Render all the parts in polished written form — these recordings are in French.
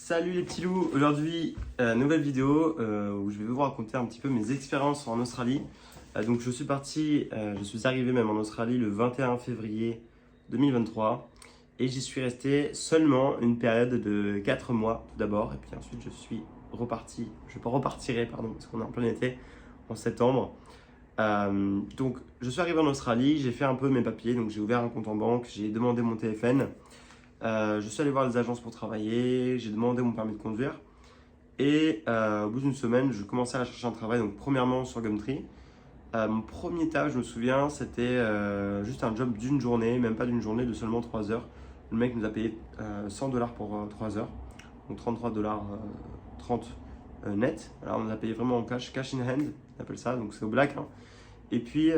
Salut les petits loups, aujourd'hui nouvelle vidéo où je vais vous raconter un petit peu mes expériences en Australie. Donc je suis arrivé même en Australie le 21 février 2023 et j'y suis resté seulement une période de 4 mois tout d'abord et puis ensuite je repartirai pardon parce qu'on est en plein été en septembre. Donc je suis arrivé en Australie, j'ai fait un peu mes papiers, donc j'ai ouvert un compte en banque, j'ai demandé mon TFN. Je suis allé voir les agences pour travailler, j'ai demandé mon permis de conduire et au bout d'une semaine, je commençais à chercher un travail. Donc, premièrement sur Gumtree. Mon premier taf, je me souviens, c'était juste un job d'une journée, même pas d'une journée, de seulement 3 heures. Le mec nous a payé 100 $ pour 3 heures, donc 33 $ 30 net. Alors, on nous a payé vraiment en cash in hand, on appelle ça, donc c'est au black, hein. Et puis,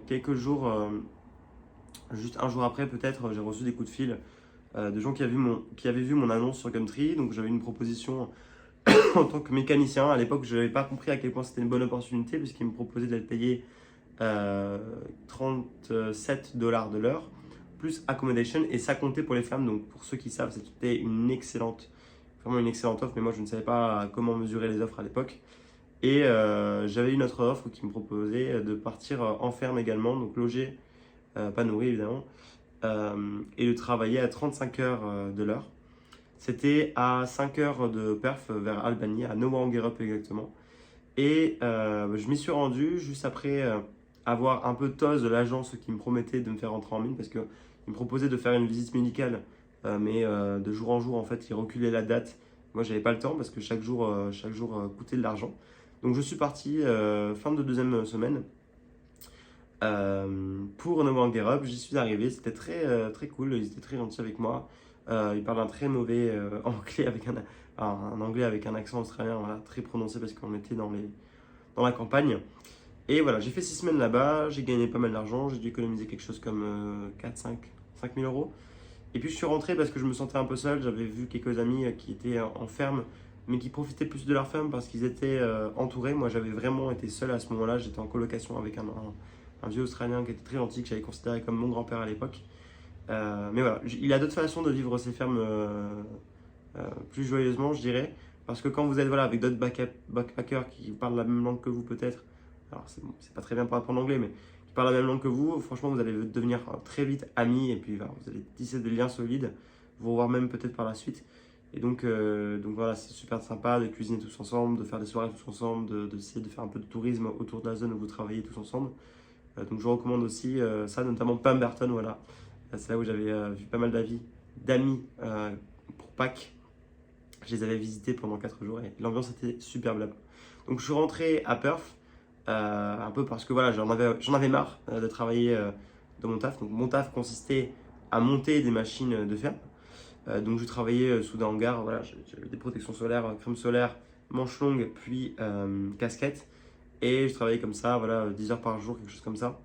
quelques jours, juste un jour après, peut-être, j'ai reçu des coups de fil de gens qui avaient vu mon annonce sur Gumtree. Donc j'avais une proposition en tant que mécanicien. À l'époque, je n'avais pas compris à quel point c'était une bonne opportunité puisqu'ils me proposaient d'être payé 37 $ de l'heure plus accommodation, et ça comptait pour les femmes. Donc pour ceux qui savent, c'était vraiment une excellente offre, mais moi je ne savais pas comment mesurer les offres à l'époque. Et j'avais une autre offre qui me proposait de partir en ferme également, donc logé, pas nourri évidemment, et de travailler à 35 heures de l'heure. C'était à 5 heures de Perth vers Albany, à Nowangurup exactement. Et je m'y suis rendu juste après avoir un peu tos de l'agence qui me promettait de me faire rentrer en mine parce qu'il me proposait de faire une visite médicale, mais de jour en jour en fait il reculait la date. Moi j'avais pas le temps parce que chaque jour coûtait de l'argent. Donc je suis parti fin de deuxième semaine pour Nowangurup. J'y suis arrivé, c'était très cool, ils étaient très gentils avec moi. Ils parlent un très mauvais anglais avec un anglais avec un accent australien, voilà, très prononcé parce qu'on était dans la campagne. Et voilà, j'ai fait 6 semaines là-bas, j'ai gagné pas mal d'argent, j'ai dû économiser quelque chose comme 5 000 euros. Et puis je suis rentré parce que je me sentais un peu seul, j'avais vu quelques amis qui étaient en ferme, mais qui profitaient plus de leur ferme parce qu'ils étaient entourés. Moi j'avais vraiment été seul à ce moment-là, j'étais en colocation avec un vieux Australien qui était très gentil, que j'avais considéré comme mon grand-père à l'époque. Mais voilà, il y a d'autres façons de vivre ces fermes plus joyeusement, je dirais. Parce que quand vous êtes voilà, avec d'autres backpackers qui parlent la même langue que vous, peut-être, alors c'est pas très bien pour apprendre l'anglais, mais qui parlent la même langue que vous, franchement, vous allez devenir très vite amis et puis voilà, vous allez tisser des liens solides, vous revoir même peut-être par la suite. Et donc voilà, c'est super sympa de cuisiner tous ensemble, de faire des soirées tous ensemble, d'essayer de faire un peu de tourisme autour de la zone où vous travaillez tous ensemble. Donc je vous recommande aussi ça, notamment Pemberton, voilà. C'est là où j'avais vu pas mal d'amis pour Pâques. Je les avais visités pendant 4 jours et l'ambiance était superbe là-bas. Donc je suis rentré à Perth, un peu parce que voilà, j'en avais marre de travailler dans mon taf. Donc mon taf consistait à monter des machines de ferme. Donc je travaillais sous des hangars, voilà, j'avais des protections solaires, crème solaire, manches longues, puis casquette. Et je travaillais comme ça, voilà, 10 heures par jour, quelque chose comme ça,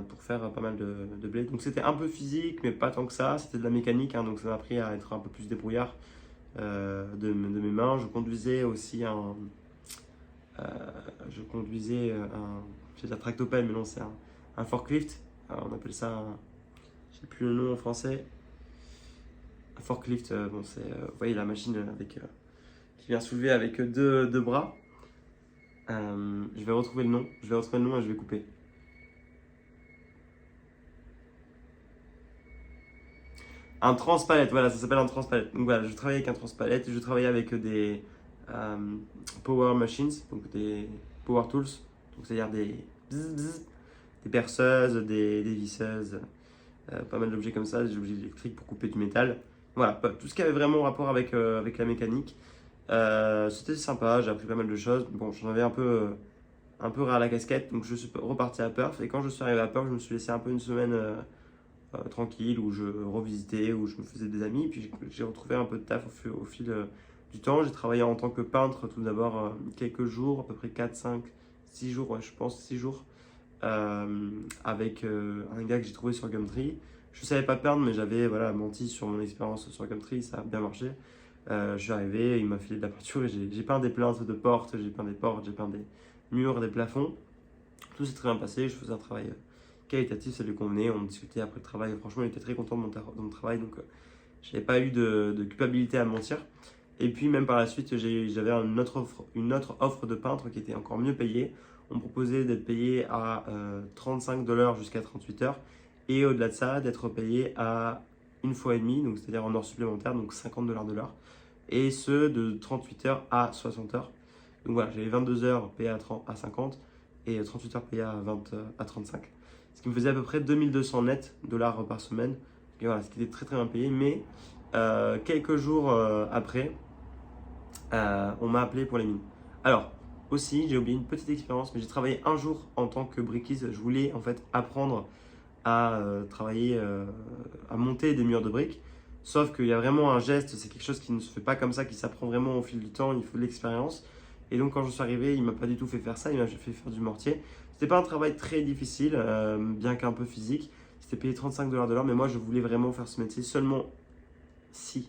pour faire pas mal de blé. Donc c'était un peu physique, mais pas tant que ça. C'était de la mécanique, hein, donc ça m'a appris à être un peu plus débrouillard de mes mains. Je conduisais aussi euh, j'ai de la tractopelle, mais non, c'est un forklift. On appelle ça, je sais plus le nom en français. Un forklift, bon, vous voyez la machine qui vient soulever avec deux bras. Je vais retrouver le nom. Je vais retrouver le nom et je vais couper. Un transpalette, voilà, ça s'appelle un transpalette. Donc voilà, je travaillais avec un transpalette, je travaillais avec des euh, power machines, donc des power tools, donc c'est-à-dire des perceuses, des visseuses, pas mal d'objets comme ça, des objets électriques pour couper du métal. Voilà, tout ce qui avait vraiment rapport avec la mécanique. C'était sympa, j'ai appris pas mal de choses. Bon, j'en avais un peu ras à la casquette, donc je suis reparti à Perth. Et quand je suis arrivé à Perth, je me suis laissé un peu une semaine tranquille où je revisitais, où je me faisais des amis. Puis j'ai retrouvé un peu de taf au fil du temps. J'ai travaillé en tant que peintre tout d'abord quelques jours, à peu près 4 5 6 jours, ouais, je pense 6 jours, avec un gars que j'ai trouvé sur Gumtree. Je savais pas peindre, mais j'avais voilà, menti sur mon expérience sur Gumtree, ça a bien marché. Je suis arrivé, il m'a filé de la peinture et j'ai peint des plinthes de portes, j'ai peint des portes, j'ai peint des murs, des plafonds. Tout s'est très bien passé, je faisais un travail qualitatif, ça lui convenait, on discutait après le travail. Franchement, il était très content de mon travail, donc J'avais pas eu de culpabilité à mentir. Et puis même par la suite, j'avais une autre offre de peintre qui était encore mieux payée. On me proposait d'être payé à 35 $ jusqu'à 38 heures. Et au-delà de ça, d'être payé à une fois et demie, donc c'est-à-dire en heures supplémentaires, donc 50 $ de l'heure. Et ce, de 38 heures à 60 heures. Donc voilà, j'avais 22 heures payées à 50 et 38 heures payées à 35. Ce qui me faisait à peu près 2200 net dollars par semaine. Et voilà, ce qui était très très bien payé. Mais quelques jours après, on m'a appelé pour les mines. Alors, aussi, j'ai oublié une petite expérience, mais j'ai travaillé un jour en tant que brickies. Je voulais en fait apprendre à travailler, à monter des murs de briques. Sauf qu'il y a vraiment un geste, c'est quelque chose qui ne se fait pas comme ça, qui s'apprend vraiment au fil du temps, il faut de l'expérience. Et donc quand je suis arrivé, il m'a pas du tout fait faire ça, il m'a fait faire du mortier. C'était pas un travail très difficile, bien qu'un peu physique. C'était payé 35 $ de l'heure, mais moi je voulais vraiment faire ce métier seulement si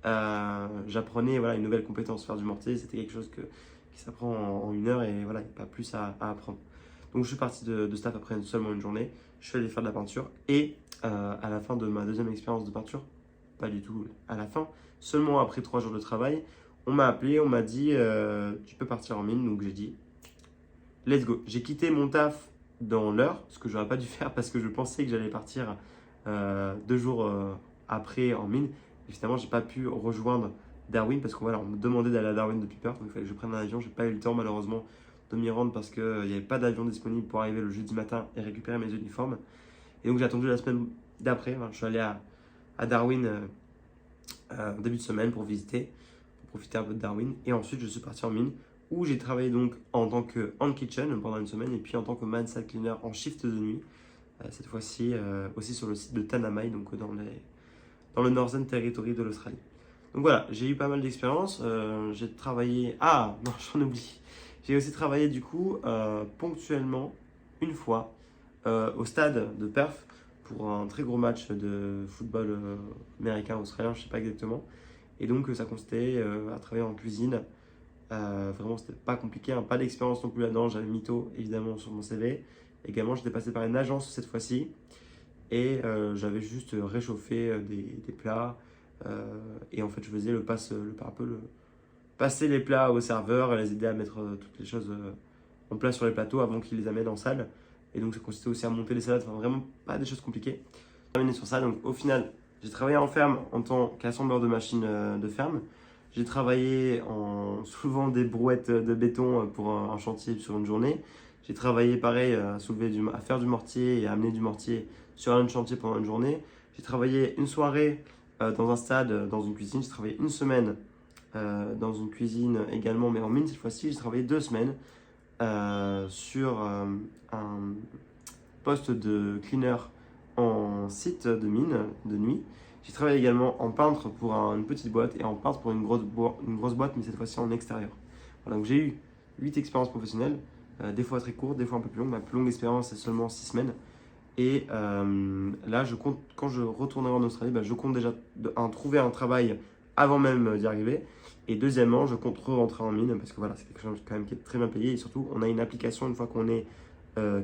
j'apprenais voilà, une nouvelle compétence. Faire du mortier, c'était quelque chose qui s'apprend en une heure et voilà, il n'y a pas plus à apprendre. Donc je suis parti de staff après seulement une journée. Je suis allé faire de la peinture et à la fin de ma deuxième expérience de peinture, pas du tout à la fin, seulement après 3 jours de travail, on m'a appelé, on m'a dit tu peux partir en mine. Donc j'ai dit let's go. J'ai quitté mon taf dans l'heure, ce que j'aurais pas dû faire parce que je pensais que j'allais partir 2 jours après en mine. Évidemment, j'ai pas pu rejoindre Darwin parce qu'on voilà, on me demandait d'aller à Darwin depuis Perth, donc il fallait que je prenne un avion. J'ai pas eu le temps malheureusement de m'y rendre parce qu'il n'y avait pas d'avion disponible pour arriver le jeudi matin et récupérer mes uniformes. Et donc j'ai attendu la semaine d'après. Je suis allé à Darwin en début de semaine pour visiter, pour profiter un peu de Darwin. Et ensuite je suis parti en mine où j'ai travaillé donc en tant que hand kitchen pendant une semaine et puis en tant que manside cleaner en shift de nuit. Cette fois-ci aussi sur le site de Tanamai, donc dans le Northern Territory de l'Australie. Donc voilà, j'ai eu pas mal d'expérience. J'ai travaillé. Ah non, j'en oublie. J'ai aussi travaillé du coup ponctuellement une fois au stade de Perth pour un très gros match de football américain-australien, je ne sais pas exactement. Et donc ça consistait à travailler en cuisine. Vraiment, c'était pas compliqué, hein, pas d'expérience non plus là-dedans. J'avais Mytho évidemment sur mon CV. Également, j'étais passé par une agence cette fois-ci et j'avais juste réchauffé des plats. Et en fait, je faisais passer les plats au serveur et les aider à mettre toutes les choses en place sur les plateaux avant qu'ils les amènent en salle. Et donc ça consistait aussi à monter les salades, enfin vraiment pas des choses compliquées. J'ai terminé sur ça, donc au final, j'ai travaillé en ferme en tant qu'assembleur de machines de ferme. J'ai travaillé en soulevant des brouettes de béton pour un chantier sur une journée. J'ai travaillé pareil à faire du mortier et à amener du mortier sur un chantier pendant une journée. J'ai travaillé une soirée dans un stade, dans une cuisine. J'ai travaillé une semaine dans une cuisine également, mais en mine cette fois-ci. J'ai travaillé 2 semaines sur un poste de cleaner en site de mine de nuit. J'ai travaillé également en peintre pour une petite boîte et en peintre pour une grosse boîte, mais cette fois-ci en extérieur. Voilà, donc j'ai eu 8 expériences professionnelles, des fois très courtes, des fois un peu plus longues. Ma plus longue expérience, c'est seulement 6 semaines. Et là, je compte, quand je retournerai en Australie, je compte déjà trouver un travail avant même d'y arriver. Et deuxièmement, je compte rentrer en mine parce que voilà, c'est quelque chose quand même qui est très bien payé. Et surtout, on a une application, une fois qu'on est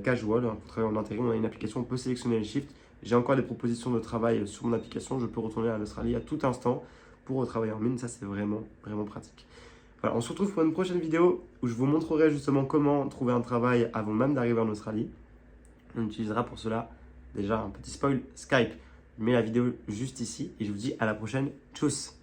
casual, pour travailler en intérim, on a une application, on peut sélectionner les shifts. J'ai encore des propositions de travail sur mon application. Je peux retourner à l'Australie à tout instant pour travailler en mine. Ça, c'est vraiment, vraiment pratique. Voilà, on se retrouve pour une prochaine vidéo où je vous montrerai justement comment trouver un travail avant même d'arriver en Australie. On utilisera pour cela déjà un petit spoil Skype. Je mets la vidéo juste ici et je vous dis à la prochaine. Tchuss!